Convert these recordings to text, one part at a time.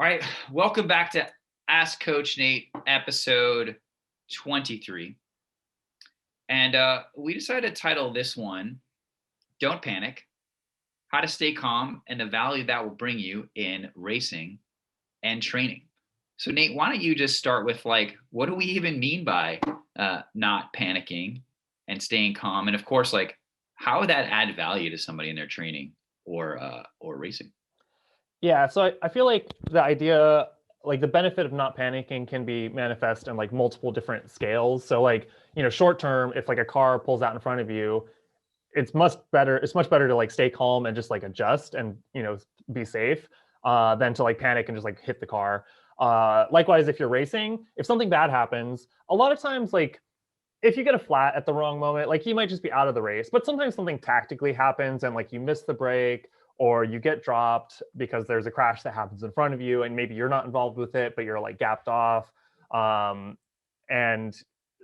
All right, welcome back to Ask Coach Nate, episode 23. And we decided to title this one, Don't Panic, How to Stay Calm and the Value That Will Bring You in Racing and Training. So Nate, why don't you just start with what do we even mean by not panicking and staying calm? And of course, how would that add value to somebody in their training or racing? Yeah, so I feel like the idea, like the benefit of not panicking can be manifest in like multiple different scales. So short term, if like a car pulls out in front of you, it's much better to like stay calm and just like adjust and be safe than to like panic and just like hit the car. Likewise, if you're racing, if something bad happens, a lot of times like if you get a flat at the wrong moment, like you might just be out of the race. But sometimes something tactically happens and like you miss the break or you get dropped because there's a crash that happens in front of you and maybe you're not involved with it, but you're like gapped off. And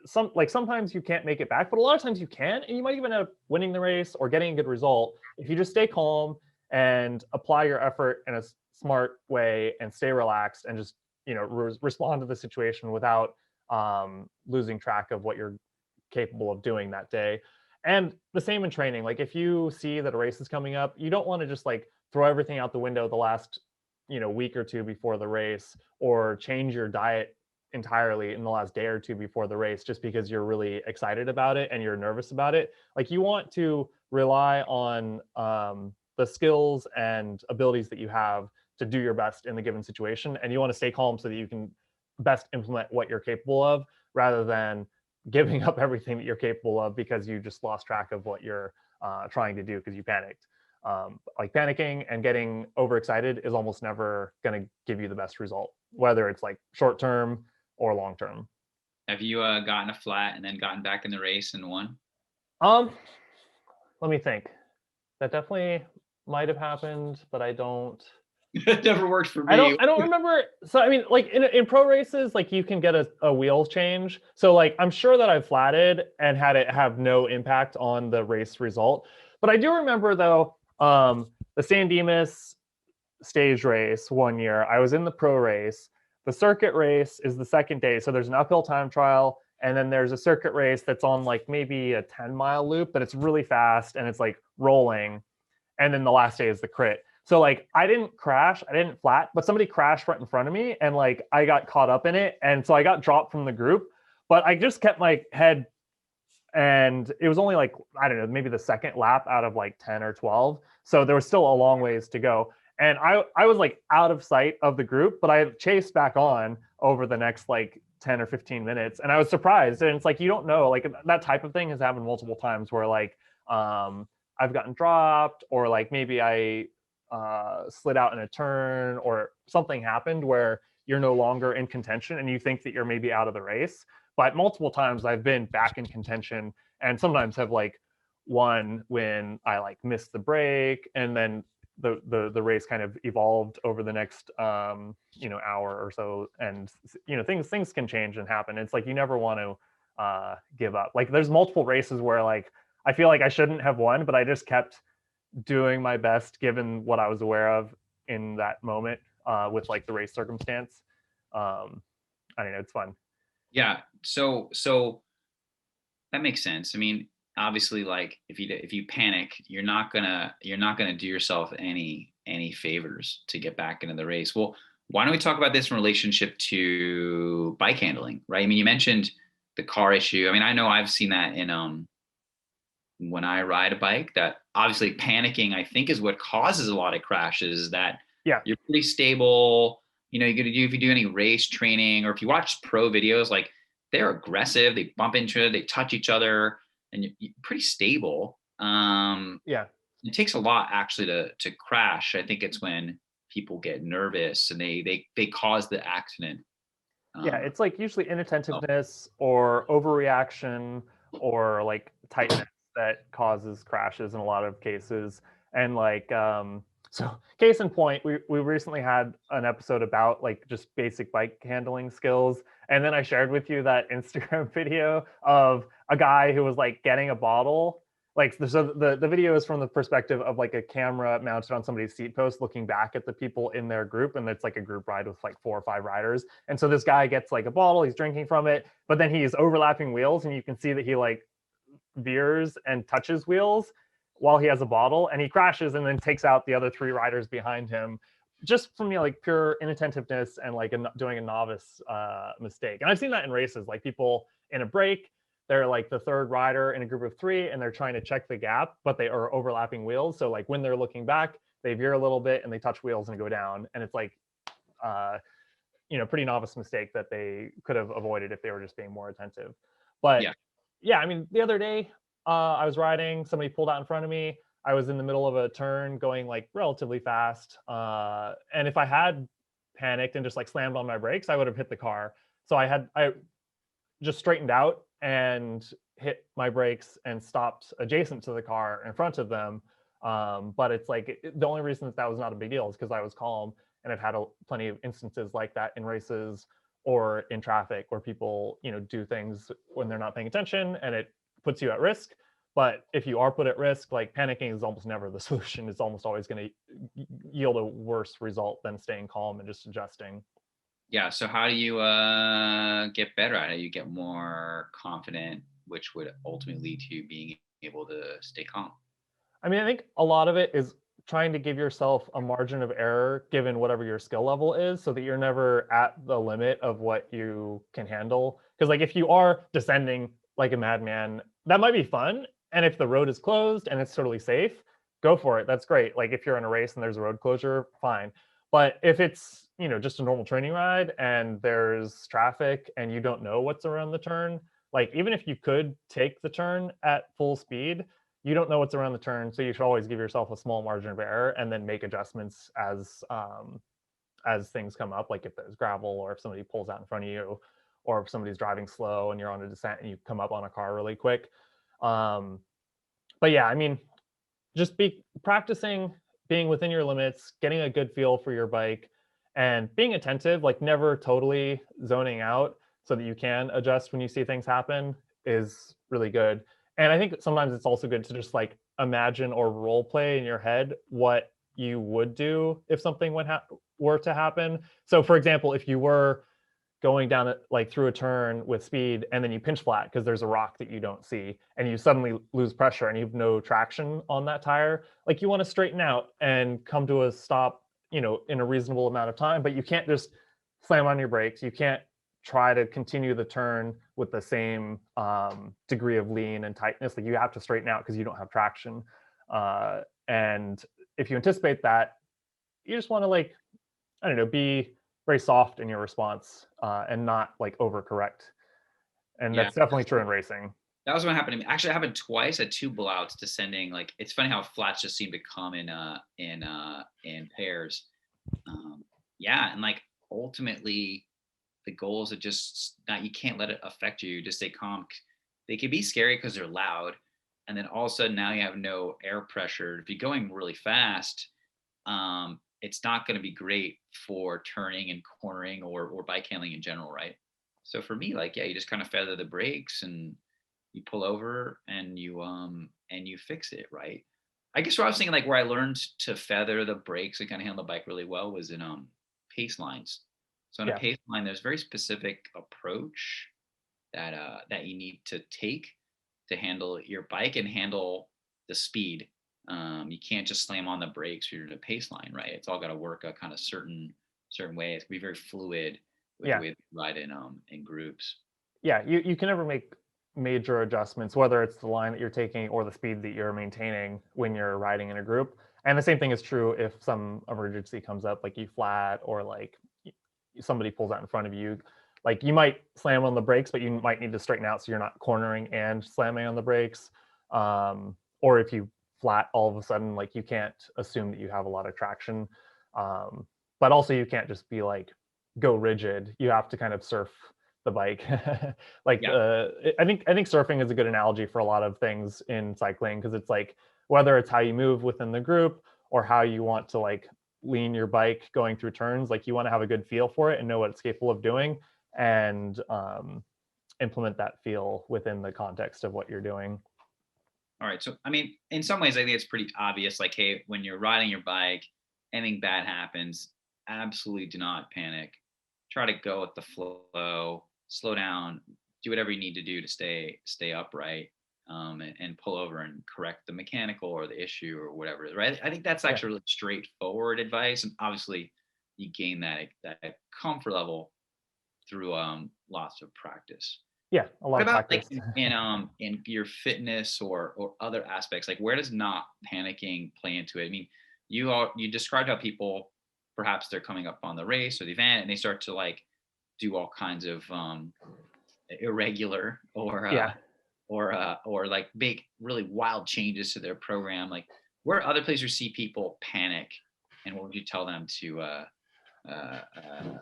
sometimes you can't make it back, but a lot of times you can, and you might even end up winning the race or getting a good result if you just stay calm and apply your effort in a smart way and stay relaxed and just respond to the situation without losing track of what you're capable of doing that day. And the same in training. Like if you see that a race is coming up, you don't want to just like throw everything out the window the last, week or two before the race, or change your diet entirely in the last day or two before the race just because you're really excited about it and you're nervous about it. Like you want to rely on the skills and abilities that you have to do your best in the given situation, and you want to stay calm so that you can best implement what you're capable of rather than giving up everything that you're capable of because you just lost track of what you're trying to do because you panicked. Like panicking and getting overexcited is almost never going to give you the best result, whether it's like short term or long term. Have you gotten a flat and then gotten back in the race and won? Um, Let me think. That definitely might have happened, but I don't. It never worked for I me. don't I don't remember. So I mean, like in pro races, like you can get a wheel change. So like I'm sure that I've flatted and had it have no impact on the race result. But I do remember though, the San Dimas stage race one year. I was in the pro race. The circuit race is the second day. So there's an uphill time trial, and then there's a circuit race that's on like maybe a 10-mile loop, but it's really fast and it's like rolling. And then the last day is the crit. So like I didn't crash, I didn't flat, but somebody crashed right in front of me and like I got caught up in it. And so I got dropped from the group, but I just kept my head, and it was only like, I don't know, maybe the second lap out of like 10 or 12. So there was still a long ways to go. And I was like out of sight of the group, but I chased back on over the next like 10 or 15 minutes. And I was surprised. And it's like, you don't know, like that type of thing has happened multiple times where like, I've gotten dropped, or like maybe I slid out in a turn, or something happened where you're no longer in contention and you think that you're maybe out of the race. But multiple times I've been back in contention, and sometimes have like won when I like missed the break, and then the race kind of evolved over the next hour or so, and things can change and happen. It's like you never want to give up. Like there's multiple races where like I feel like I shouldn't have won, but I just kept doing my best given what I was aware of in that moment with like the race circumstance. I don't know, it's fun. Yeah. So that makes sense. I mean, obviously, like if you panic, you're not gonna do yourself any favors to get back into the race. Well, why don't we talk about this in relationship to bike handling, right? I mean, you mentioned the car issue. I mean, I know I've seen that in when I ride a bike, that obviously panicking, I think, is what causes a lot of crashes. That Yeah. you're pretty stable. You got to do, if you do any race training or if you watch pro videos, like they're aggressive, they bump into it, they touch each other, and you're pretty stable. Yeah. It takes a lot actually to crash. I think it's when people get nervous and they cause the accident. Yeah, Um, it's like usually inattentiveness or overreaction or like tightness that causes crashes in a lot of cases. And like so case in point, we recently had an episode about like just basic bike handling skills. And then I shared with you that Instagram video of a guy who was like getting a bottle, like so the video is from the perspective of like a camera mounted on somebody's seat post looking back at the people in their group, and it's like a group ride with like 4 or 5 riders. And so this guy gets like a bottle, he's drinking from it, but then he's overlapping wheels, and you can see that he like veers and touches wheels while he has a bottle, and he crashes and then takes out the other 3 riders behind him, just from like pure inattentiveness and like doing a novice mistake. And I've seen that in races, like people in a break, they're like the 3rd rider in a group of 3 and they're trying to check the gap, but they are overlapping wheels. So like when they're looking back, they veer a little bit and they touch wheels and go down. And it's like, pretty novice mistake that they could have avoided if they were just being more attentive. But Yeah. yeah, I mean, the other day, I was riding, somebody pulled out in front of me. I was in the middle of a turn going like relatively fast. And if I had panicked and just like slammed on my brakes, I would have hit the car. So I just straightened out and hit my brakes and stopped adjacent to the car in front of them. But it's like the only reason that was not a big deal is because I was calm, and I've had plenty of instances like that in races or in traffic where people do things when they're not paying attention and it puts you at risk. But if you are put at risk, like panicking is almost never the solution. It's almost always going to yield a worse result than staying calm and just adjusting. Yeah. So how do you get better at it? You get more confident, which would ultimately lead to you being able to stay calm. I mean, I think a lot of it is trying to give yourself a margin of error given whatever your skill level is, so that you're never at the limit of what you can handle. Because like if you are descending like a madman, that might be fun. And if the road is closed and it's totally safe, go for it. That's great. Like if you're in a race and there's a road closure, fine. But if it's, just a normal training ride and there's traffic and you don't know what's around the turn, like even if you could take the turn at full speed, you don't know what's around the turn, so you should always give yourself a small margin of error and then make adjustments as things come up, like if there's gravel or if somebody pulls out in front of you, or if somebody's driving slow and you're on a descent and you come up on a car really quick. um, but yeah, I mean, just be practicing being within your limits, getting a good feel for your bike, and being attentive, like never totally zoning out, so that you can adjust when you see things happen, is really good. And I think sometimes it's also good to just like imagine or role play in your head what you would do if something were to happen. So for example, if you were going down it like through a turn with speed and then you pinch flat because there's a rock that you don't see and you suddenly lose pressure and you have no traction on that tire, like you want to straighten out and come to a stop, in a reasonable amount of time, but you can't just slam on your brakes. You can't try to continue the turn with the same degree of lean and tightness. Like you have to straighten out because you don't have traction. And if you anticipate that, you just want to like, I don't know, be very soft in your response, and not like overcorrect. And Yeah. that's definitely true in racing. That was what happened to me. Actually, it happened twice at 2 blowouts descending. Like it's funny how flats just seem to come in pairs. Um, yeah, and like ultimately the goal is to just not, you can't let it affect you. Just stay calm. They can be scary because they're loud, and then all of a sudden now you have no air pressure. If you're going really fast, it's not going to be great for turning and cornering or bike handling in general, right? So for me, like, yeah, you just kind of feather the brakes and you pull over and you fix it, right? I guess what I was thinking, like where I learned to feather the brakes and kind of handle the bike really well was in pace lines. So in a Yeah. pace line, there's a very specific approach that you need to take to handle your bike and handle the speed. You can't just slam on the brakes or the pace line, right? It's all got to work a kind of certain way. It's gonna be very fluid with the Yeah. way they ride in groups. Yeah. You can never make major adjustments, whether it's the line that you're taking or the speed that you're maintaining when you're riding in a group. And the same thing is true if some emergency comes up, like you flat or like somebody pulls out in front of you. Like you might slam on the brakes, but you might need to straighten out so you're not cornering and slamming on the brakes. Or if you flat all of a sudden, like you can't assume that you have a lot of traction. Um, but also you can't just be like go rigid. You have to kind of surf the bike. Like Yeah, I think surfing is a good analogy for a lot of things in cycling, because it's like whether it's how you move within the group or how you want to like lean your bike going through turns, like you want to have a good feel for it and know what it's capable of doing, and implement that feel within the context of what you're doing. All right. So, I mean, in some ways, I think it's pretty obvious. Like, hey, when you're riding your bike, anything bad happens, absolutely do not panic. Try to go with the flow, slow down, do whatever you need to do to stay upright, and pull over and correct the mechanical or the issue or whatever. Right. I think that's Yeah. actually really straightforward advice, and obviously, you gain that comfort level through lots of practice. Yeah, a lot What of about like practice. in your fitness or other aspects? Like where does not panicking play into it? I mean, you described how people perhaps they're coming up on the race or the event and they start to like do all kinds of irregular Yeah. or like make really wild changes to their program. Like where are other places you see people panic, and what would you tell them to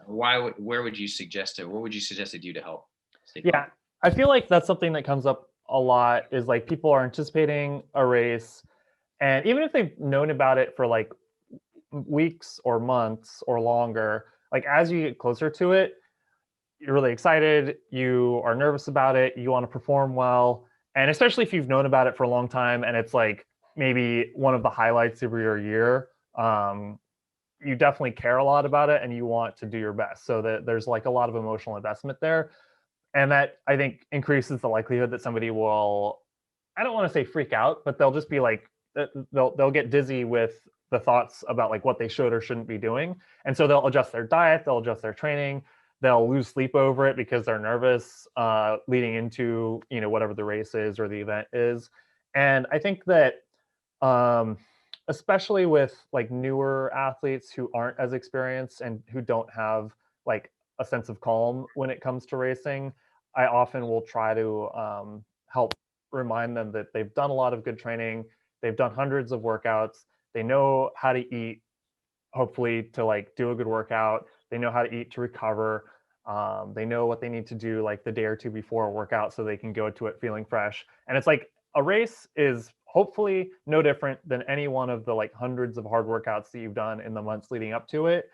where would you suggest it? What would you suggest they do to help stay calm? Yeah, I feel like that's something that comes up a lot is like people are anticipating a race, and even if they've known about it for like weeks or months or longer, like as you get closer to it, you're really excited, you are nervous about it, you want to perform well, and especially if you've known about it for a long time and it's like maybe one of the highlights of your year, you definitely care a lot about it and you want to do your best. So that there's like a lot of emotional investment there, and that I think increases the likelihood that somebody will, I don't want to say freak out, but they'll just be like they'll get dizzy with the thoughts about like what they should or shouldn't be doing, and so they'll adjust their diet, they'll adjust their training, they'll lose sleep over it because they're nervous leading into whatever the race is or the event is. And I think that um, especially with like newer athletes who aren't as experienced and who don't have like a sense of calm when it comes to racing, I often will try to help remind them that they've done a lot of good training, they've done hundreds of workouts, they know how to eat, hopefully to like do a good workout, they know how to eat to recover, they know what they need to do like the day or two before a workout so they can go to it feeling fresh. And it's like a race is hopefully no different than any one of the like hundreds of hard workouts that you've done in the months leading up to it,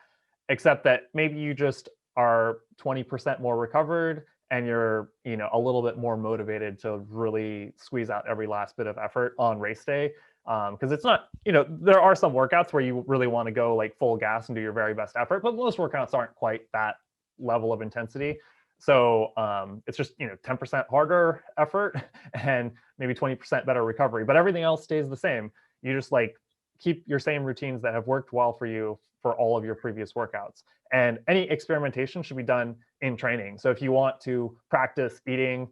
except that maybe you just are 20% more recovered and you're a little bit more motivated to really squeeze out every last bit of effort on race day. Because it's not, there are some workouts where you really want to go like full gas and do your very best effort, but most workouts aren't quite that level of intensity. So it's just 10% harder effort and maybe 20% better recovery, but everything else stays the same. You just like keep your same routines that have worked well for you for all of your previous workouts. And any experimentation should be done in training. So if you want to practice eating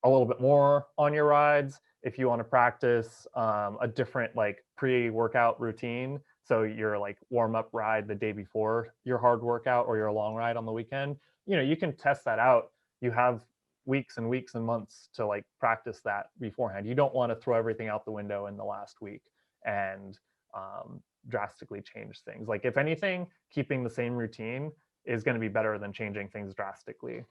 a little bit more on your rides, if you want to practice a different like pre-workout routine, so your like warm-up ride the day before your hard workout or your long ride on the weekend, you can test that out. You have weeks and weeks and months to like practice that beforehand. You don't want to throw everything out the window in the last week and drastically change things. Like if anything, keeping the same routine is going to be better than changing things drastically.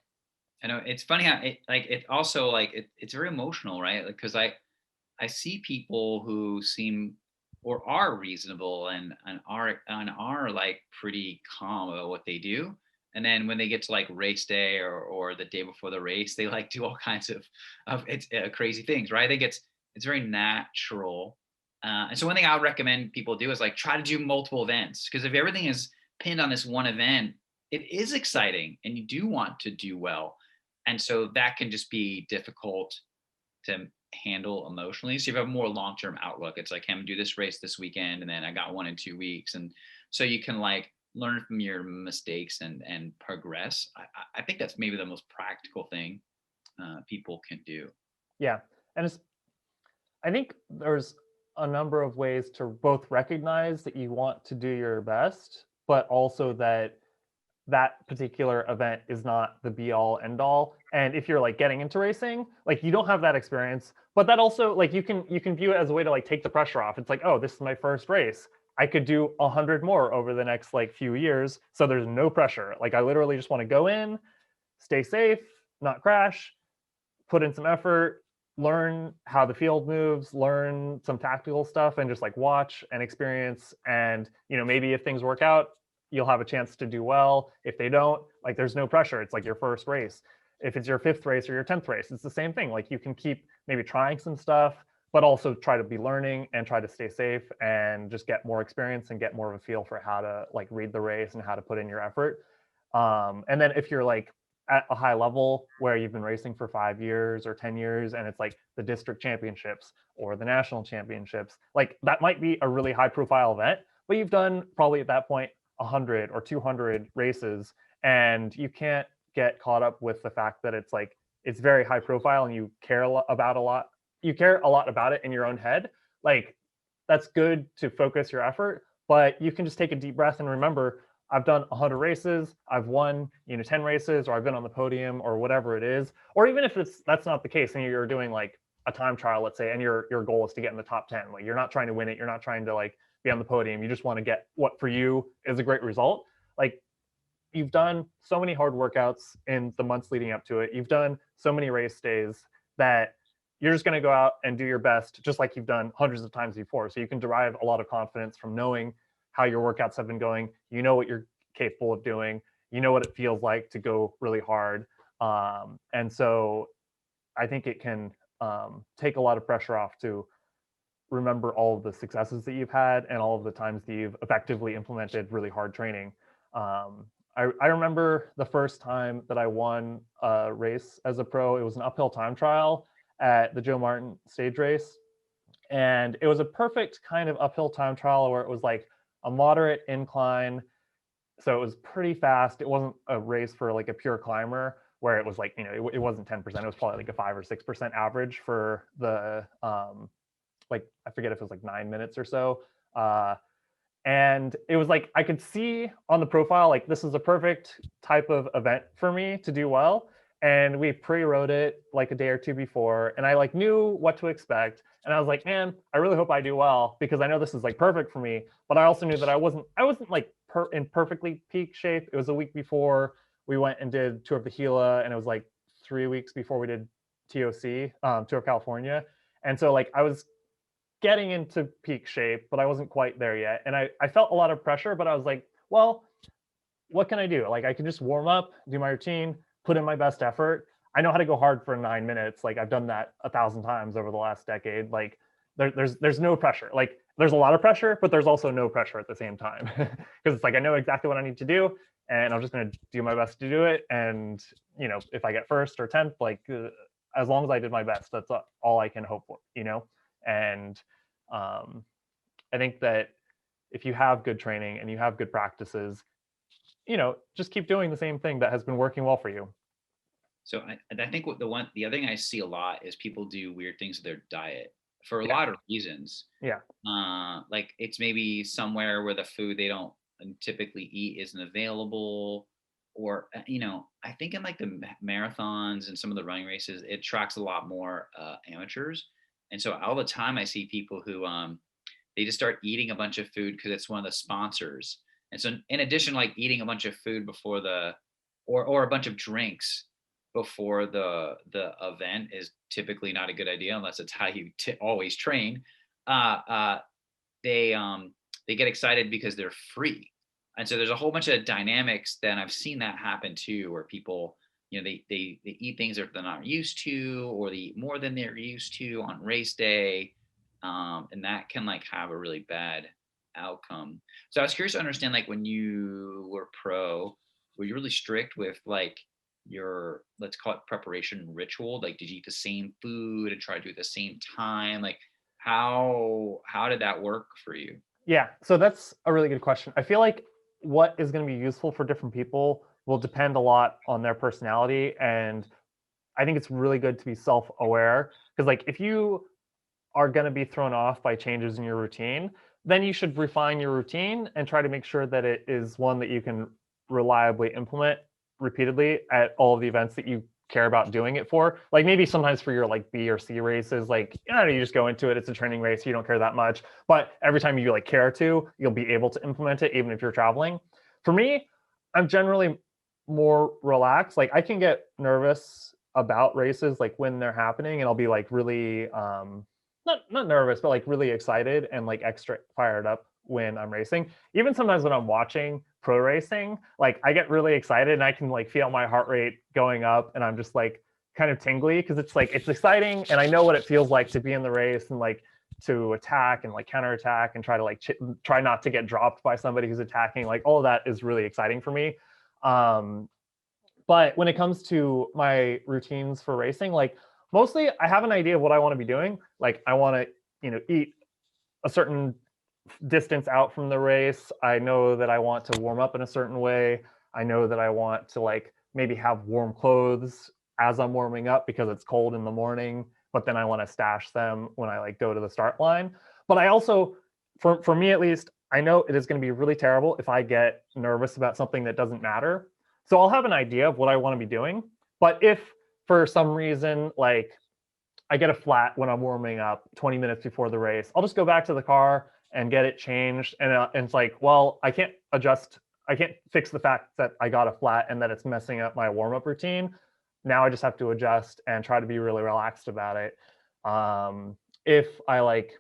I know it's funny how it also it's very emotional, right? Like because I see people who seem or are reasonable and are like pretty calm about what they do. And then when they get to like race day or the day before the race, they like do all kinds of it's crazy things, right? I think it's very natural. And so one thing I would recommend people do is like try to do multiple events, because if everything is pinned on this one event, it is exciting and you do want to do well. And so that can just be difficult to handle emotionally. So you have a more long-term outlook. It's like, hey, I'm gonna do this race this weekend, and then I got one in 2 weeks, and so you can like learn from your mistakes and progress. I think that's maybe the most practical thing people can do. Yeah. And I think there's a number of ways to both recognize that you want to do your best, but also that that particular event is not the be all end all. And if you're like getting into racing, like you don't have that experience, but that also like you can view it as a way to like take the pressure off. It's like, oh, this is my first race. I could do 100 more over the next like few years. So there's no pressure. Like I literally just want to go in, stay safe, not crash, put in some effort, learn how the field moves, learn some tactical stuff, and just like watch and experience. And maybe if things work out, you'll have a chance to do well. If they don't, like there's no pressure. It's like your first race. If it's your fifth race or your 10th race, it's the same thing. Like you can keep maybe trying some stuff, but also try to be learning and try to stay safe and just get more experience and get more of a feel for how to like read the race and how to put in your effort. And then if you're like at a high level where you've been racing for 5 years or 10 years and it's like the district championships or the national championships, like that might be a really high profile event, but you've done probably at that point 100 or 200 races, and you can't get caught up with the fact that it's like it's very high profile and you care about a lot, you care a lot about it in your own head. Like that's good to focus your effort, but you can just take a deep breath and remember, I've done 100 races, I've won, 10 races, or I've been on the podium or whatever it is. Or even if that's not the case and you're doing like a time trial, let's say, and your goal is to get in the top 10. Like you're not trying to win it, you're not trying to like be on the podium, you just want to get what for you is a great result. Like you've done so many hard workouts in the months leading up to it. You've done so many race days that you're just going to go out and do your best, just like you've done hundreds of times before. So you can derive a lot of confidence from knowing how your workouts have been going. You know what you're capable of doing. You know what it feels like to go really hard. And so I think it can take a lot of pressure off to remember all of the successes that you've had and all of the times that you've effectively implemented really hard training. I remember the first time that I won a race as a pro. It was an uphill time trial at the Joe Martin stage race. And it was a perfect kind of uphill time trial where it was like a moderate incline. So it was pretty fast. It wasn't a race for like a pure climber where it was like, it wasn't 10%. It was probably like a 5 or 6% average for the, like, I forget if it was like 9 minutes or so. And it was like, I could see on the profile, like this is a perfect type of event for me to do well. And we pre-wrote it like a day or two before, and I like knew what to expect. And I was like, man, I really hope I do well because I know this is like perfect for me. But I also knew that I wasn't like in perfectly peak shape. It was a week before we went and did Tour of the Gila, and it was like 3 weeks before we did TOC, Tour of California. And so like I was getting into peak shape, but I wasn't quite there yet. And I felt a lot of pressure, but I was like, well, what can I do? Like I can just warm up, do my routine, put in my best effort. I know how to go hard for 9 minutes. Like I've done that 1,000 times over the last decade. Like there's no pressure. Like there's a lot of pressure, but there's also no pressure at the same time because it's like I know exactly what I need to do, and I'm just going to do my best to do it. And if I get first or 10th, like as long as I did my best, that's all I can hope for. And I think that if you have good training and you have good practices, just keep doing the same thing that has been working well for you. So I think the other thing I see a lot is people do weird things with their diet for a lot of reasons. Yeah. Like it's maybe somewhere where the food they don't typically eat isn't available, or I think in like the marathons and some of the running races, it tracks a lot more amateurs, and so all the time I see people who they just start eating a bunch of food because it's one of the sponsors. And so in addition, like eating a bunch of food before or a bunch of drinks before the event is typically not a good idea unless it's how you always train. They get excited because they're free. And so there's a whole bunch of dynamics that I've seen that happen too, where people, they eat things that they're not used to, or they eat more than they're used to on race day. And that can like have a really bad outcome. So I was curious to understand, like when you were pro, were you really strict with like your, let's call it preparation ritual? Like, did you eat the same food and try to do it at the same time? Like how did that work for you? Yeah, so that's a really good question. I feel like what is going to be useful for different people will depend a lot on their personality. And I think it's really good to be self-aware because like if you are going to be thrown off by changes in your routine, then you should refine your routine and try to make sure that it is one that you can reliably implement repeatedly at all of the events that you care about doing it for. Like maybe sometimes for your like B or C races, like you just go into it, it's a training race, you don't care that much. But every time you like care to, you'll be able to implement it even if you're traveling. For me, I'm generally more relaxed. Like I can get nervous about races like when they're happening, and I'll be like really not nervous, but like really excited and like extra fired up when I'm racing. Even sometimes when I'm watching pro racing, like I get really excited and I can like feel my heart rate going up, and I'm just like kind of tingly because it's like it's exciting and I know what it feels like to be in the race and like to attack and like counterattack and try to like try not to get dropped by somebody who's attacking. Like all of that is really exciting for me. But when it comes to my routines for racing, like mostly I have an idea of what I want to be doing. Like I want to, eat a certain distance out from the race. I know that I want to warm up in a certain way. I know that I want to like maybe have warm clothes as I'm warming up because it's cold in the morning, but then I want to stash them when I like go to the start line. But I also, for me at least, I know it is going to be really terrible if I get nervous about something that doesn't matter. So I'll have an idea of what I want to be doing. But if for some reason, like I get a flat when I'm warming up 20 minutes before the race, I'll just go back to the car and get it changed. And it's like, well, I can't fix the fact that I got a flat and that it's messing up my warm up routine. Now I just have to adjust and try to be really relaxed about it. If I like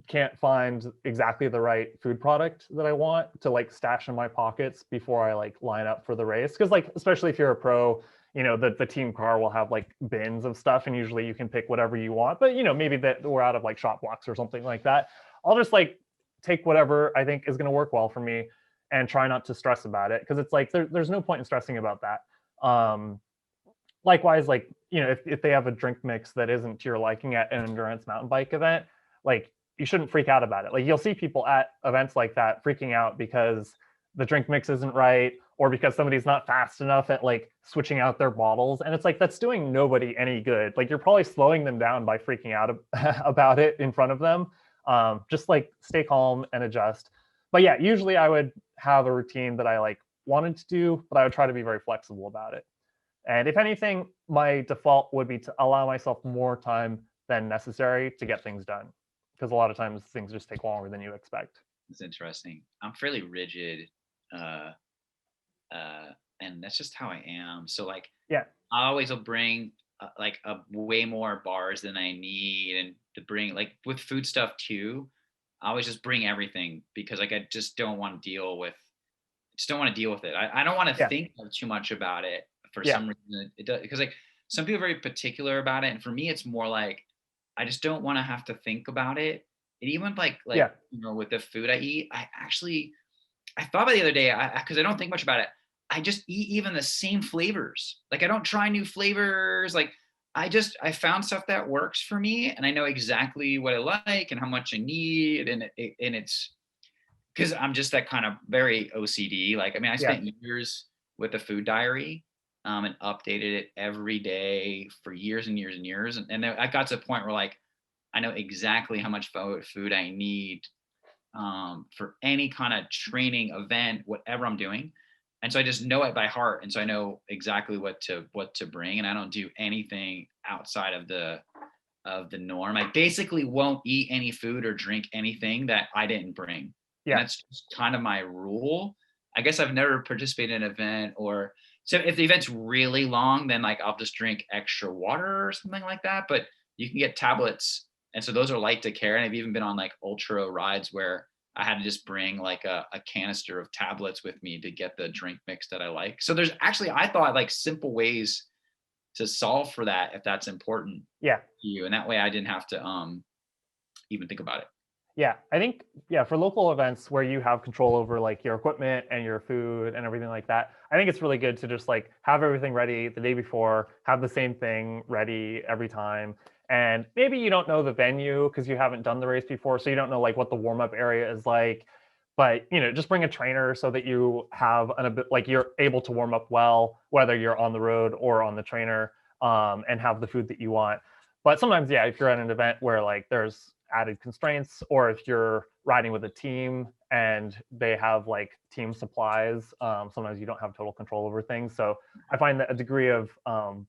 can't find exactly the right food product that I want to like stash in my pockets before I like line up for the race. Cause like, especially if you're a pro, the team car will have like bins of stuff and usually you can pick whatever you want, but maybe that we're out of like shop blocks or something like that. I'll just like take whatever I think is going to work well for me and try not to stress about it. Cause it's like, there's no point in stressing about that. Likewise, like, if they have a drink mix that isn't to your liking at an endurance mountain bike event, like you shouldn't freak out about it. Like you'll see people at events like that freaking out because the drink mix isn't right or because somebody's not fast enough at like switching out their bottles. And it's like, that's doing nobody any good. Like you're probably slowing them down by freaking out about it in front of them. Just like stay calm and adjust. But yeah, usually I would have a routine that I like wanted to do, but I would try to be very flexible about it. And if anything, my default would be to allow myself more time than necessary to get things done. Because a lot of times things just take longer than you expect. It's interesting. I'm fairly rigid, uh, and that's just how I am. So like, yeah, I always will bring like a way more bars than I need, and to bring like with food stuff too. I always just bring everything because like I just don't want to deal with. Just don't want to deal with it. I don't want to think too much about it for some reason. It does because like some people are very particular about it, and for me, it's more like I just don't want to have to think about it. And even like with the food I eat, I thought about the other day because I don't think much about it. I just eat even the same flavors. Like I don't try new flavors. Like I found stuff that works for me, and I know exactly what I like and how much I need, and it's because I'm just that kind of very OCD. Like I mean, I spent years with a food diary. And updated it every day for years and years and years. And then I got to a point where like, I know exactly how much food I need for any kind of training event, whatever I'm doing. And so I just know it by heart. And so I know exactly what to bring. And I don't do anything outside of the norm. I basically won't eat any food or drink anything that I didn't bring. Yeah. And that's just kind of my rule. I guess I've never participated in an event so if the event's really long, then like I'll just drink extra water or something like that. But you can get tablets. And so those are light to carry. And I've even been on like ultra rides where I had to just bring like a canister of tablets with me to get the drink mix that I like. So there's actually, I thought like simple ways to solve for that if that's important to you. And that way I didn't have to even think about it. Yeah, I think, for local events where you have control over like your equipment and your food and everything like that, I think it's really good to just like have everything ready the day before, have the same thing ready every time. And maybe you don't know the venue because you haven't done the race before, so you don't know like what the warm-up area is like. But just bring a trainer so that you have like you're able to warm up well, whether you're on the road or on the trainer, and have the food that you want. But sometimes, if you're at an event where like there's added constraints, or if you're riding with a team and they have like team supplies, sometimes you don't have total control over things. So I find that a degree of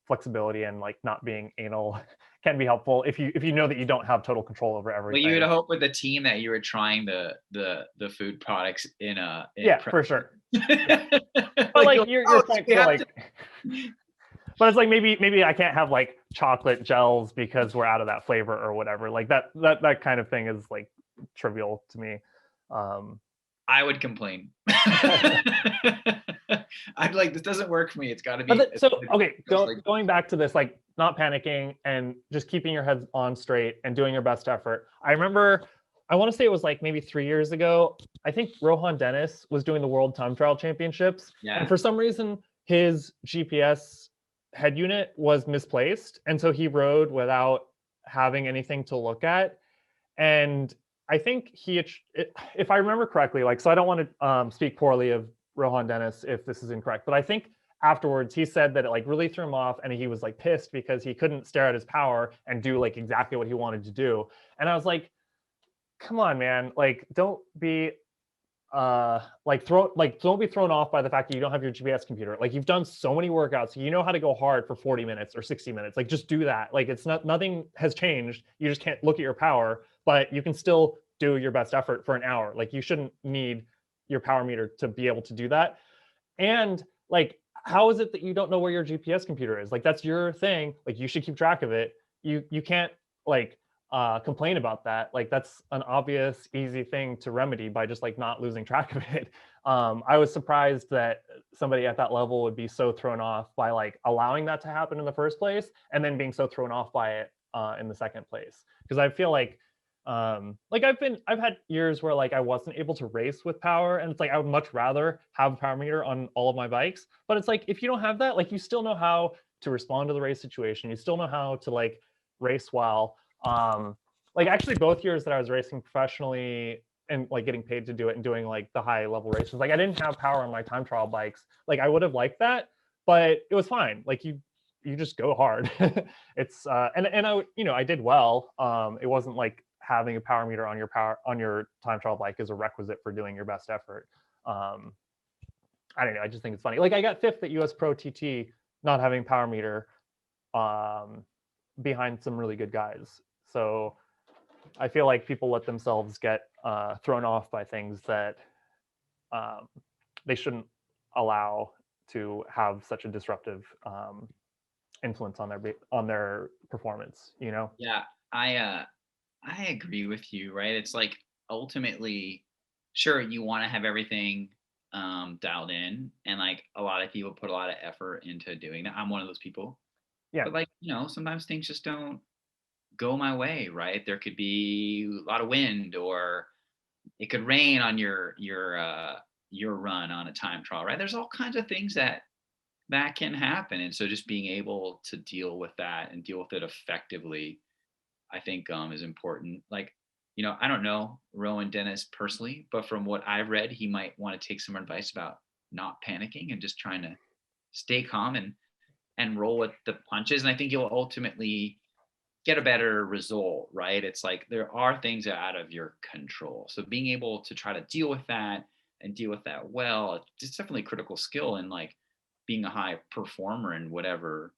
flexibility and like not being anal can be helpful if you know that you don't have total control over everything. Well, you would hope with the team that you were trying the food products in for sure. But like you're trying to like. But it's like maybe I can't have like chocolate gels because we're out of that flavor or whatever. Like that kind of thing is like trivial to me. I would complain. I'm like, this doesn't work for me. It's got to be. But so okay, like, going back to this, like not panicking and just keeping your head on straight and doing your best effort. I remember, I want to say it was like maybe 3 years ago. I think Rohan Dennis was doing the World Time Trial Championships, and yeah, for some reason his GPS head unit was misplaced, and so he rode without having anything to look at. And I think if I remember correctly, like, so I don't want to speak poorly of Rohan Dennis if this is incorrect, but I think afterwards he said that it like really threw him off, and he was like pissed because he couldn't stare at his power and do like exactly what he wanted to do. And I was like, come on, man, like don't be don't be thrown off by the fact that you don't have your GPS computer. Like you've done so many workouts, you know how to go hard for 40 minutes or 60 minutes. Like just do that. Like it's not, nothing has changed. You just can't look at your power, but you can still do your best effort for an hour. Like you shouldn't need your power meter to be able to do that. And like, how is it that you don't know where your GPS computer is? Like that's your thing. Like you should keep track of it. You can't like complain about that. Like that's an obvious, easy thing to remedy by just like not losing track of it. I was surprised that somebody at that level would be so thrown off by like allowing that to happen in the first place, and then being so thrown off by it in the second place. Because I feel like I've had years where like I wasn't able to race with power, and it's like I would much rather have a power meter on all of my bikes. But it's like if you don't have that, like you still know how to respond to the race situation. You still know how to like race well. Like actually both years that I was racing professionally and like getting paid to do it and doing like the high level races, like I didn't have power on my time trial bikes. Like I would have liked that, but it was fine. Like you just go hard. It's and I I did well. It wasn't like having a power meter on your time trial bike is a requisite for doing your best effort. I don't know. I just think it's funny. Like I got fifth at US Pro TT, not having power meter, behind some really good guys. So I feel like people let themselves get thrown off by things that they shouldn't allow to have such a disruptive influence on their performance. You know? yeah, I agree with you, right? It's like ultimately, sure, you want to have everything dialed in, and like a lot of people put a lot of effort into doing that. I'm one of those people, Yeah. but like sometimes things just don't go my way, right? There could be a lot of wind, or it could rain on your run on a time trial, right? There's all kinds of things that can happen, and so just being able to deal with that and deal with it effectively, I think is important. Like, I don't know Rowan Dennis personally, but from what I've read, he might want to take some advice about not panicking and just trying to stay calm and roll with the punches. And I think you'll ultimately get a better result, right? It's like there are things that are out of your control. So being able to try to deal with that and deal with that well, it's definitely a critical skill in like being a high performer in whatever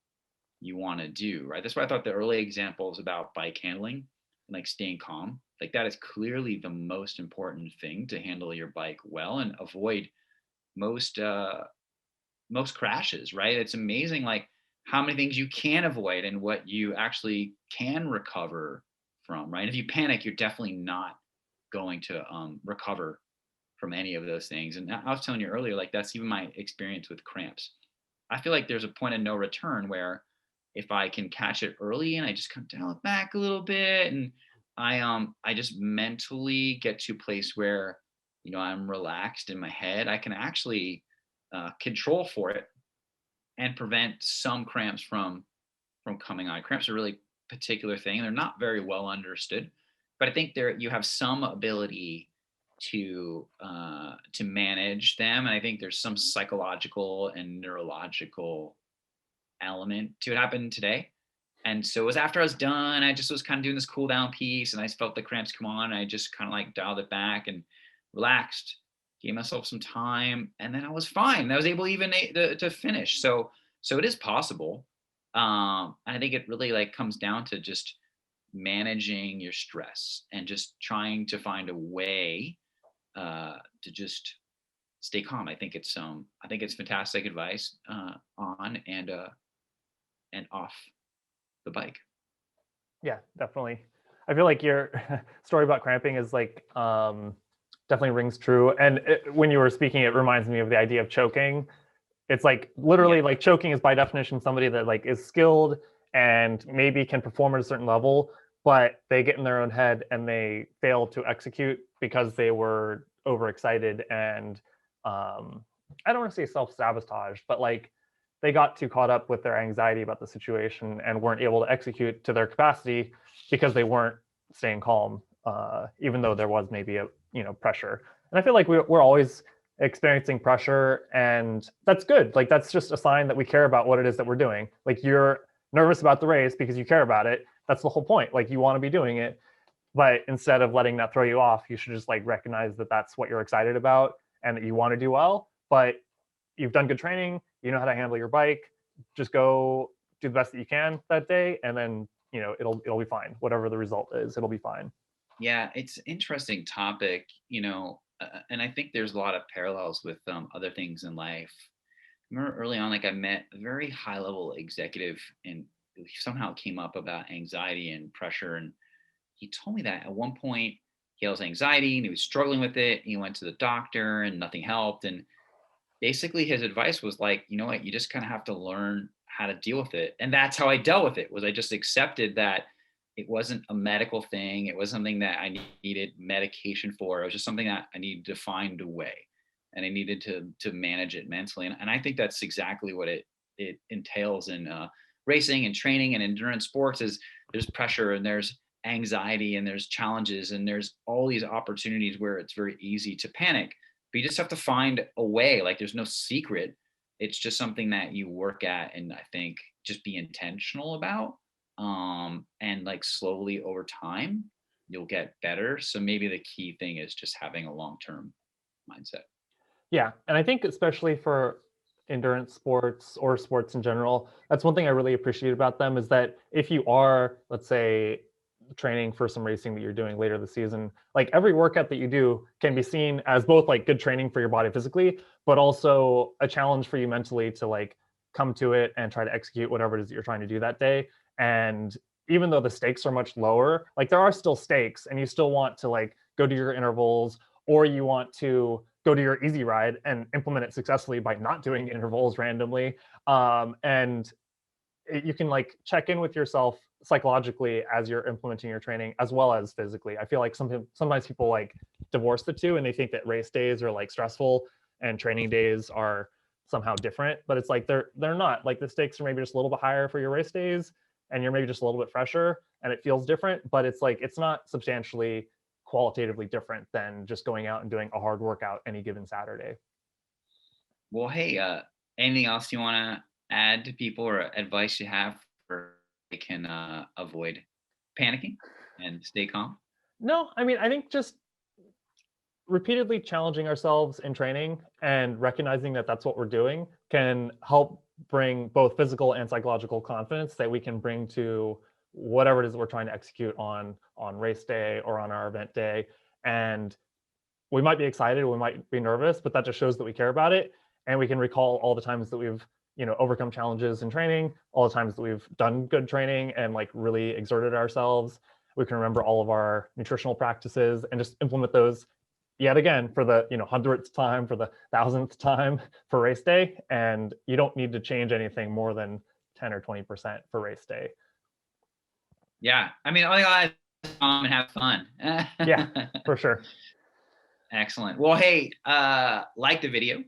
you want to do, right? That's why I thought the early examples about bike handling and like staying calm, like that is clearly the most important thing to handle your bike well and avoid most most crashes, right? It's amazing like how many things you can avoid and what you actually can recover from, right? If you panic, you're definitely not going to recover from any of those things. And I was telling you earlier, like that's even my experience with cramps. I feel like there's a point of no return where if I can catch it early and I just come down back a little bit, and I just mentally get to a place where I'm relaxed in my head, I can actually control for it and prevent some cramps from coming on. Cramps are a really particular thing. They're not very well understood, but I think there you have some ability to manage them, and I think there's some psychological and neurological element to it. Happened today. And so it was after I was done, I just was kind of doing this cool down piece, and I felt the cramps come on. And I just kind of like dialed it back and relaxed, gave myself some time, and then I was fine. I was able even to finish. So it is possible. I think it really like comes down to just managing your stress and just trying to find a way to just stay calm. I think it's fantastic advice on and off the bike. Yeah, definitely. I feel like your story about cramping is like definitely rings true. And when you were speaking, it reminds me of the idea of choking. It's like Yeah. literally like choking is by definition somebody that like is skilled and maybe can perform at a certain level, but they get in their own head and they fail to execute because they were overexcited and I don't want to say self-sabotage, but like they got too caught up with their anxiety about the situation and weren't able to execute to their capacity because they weren't staying calm, even though there was maybe a pressure. And I feel like we're always experiencing pressure, and that's good. Like that's just a sign that we care about what it is that we're doing. Like you're nervous about the race because you care about it. That's the whole point. Like you want to be doing it, but instead of letting that throw you off, you should just like recognize that that's what you're excited about and that you want to do well. But you've done good training, you know how to handle your bike. Just go do the best that you can that day, and then it'll be fine. Whatever the result is, it'll be fine. Yeah, it's an interesting topic, and I think there's a lot of parallels with other things in life. I remember early on, like I met a very high level executive, and he somehow came up about anxiety and pressure. And he told me that at one point he has anxiety and he was struggling with it. He went to the doctor and nothing helped. And basically his advice was like, you know what, you just kind of have to learn how to deal with it. And that's how I dealt with it, was I just accepted that it wasn't a medical thing. It was something that I needed medication for. It was just something that I needed to find a way, and I needed to manage it mentally. And I think that's exactly what it entails in racing and training and endurance sports. Is there's pressure and there's anxiety and there's challenges and there's all these opportunities where it's very easy to panic. But you just have to find a way. Like there's no secret. It's just something that you work at, and I think just be intentional about, and like slowly over time you'll get better. So maybe the key thing is just having a long-term mindset. Yeah, and I think especially for endurance sports or sports in general, that's one thing I really appreciate about them is that if you are, let's say, training for some racing that you're doing later this season, like every workout that you do can be seen as both like good training for your body physically, but also a challenge for you mentally to like come to it and try to execute whatever it is that you're trying to do that day. And even though the stakes are much lower, like there are still stakes and you still want to like go to your intervals, or you want to go to your easy ride and implement it successfully by not doing intervals randomly. And you can like check in with yourself psychologically as you're implementing your training as well as physically. I feel like sometimes people like divorce the two and they think that race days are like stressful and training days are somehow different, but it's like they're not. Like the stakes are maybe just a little bit higher for your race days and you're maybe just a little bit fresher and it feels different, but it's like it's not substantially qualitatively different than just going out and doing a hard workout any given Saturday. Well, hey, anything else you want to add to people, or advice you have for they can avoid panicking and stay calm? No, I mean, I think just repeatedly challenging ourselves in training and recognizing that that's what we're doing can help bring both physical and psychological confidence that we can bring to whatever it is that we're trying to execute on race day or on our event day. And we might be excited, we might be nervous, but that just shows that we care about it. And we can recall all the times that we've overcome challenges in training, all the times that we've done good training and like really exerted ourselves. We can remember all of our nutritional practices and just implement those yet again for the 100th time, for the 1000th time for race day. And you don't need to change anything more than 10 or 20% for race day. Yeah, I mean, all you gotta do is calm and have fun. Yeah, for sure. Excellent. Well, hey, like the video,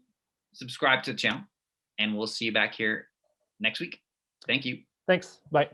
subscribe to the channel, and we'll see you back here next week. Thank you. Thanks. Bye.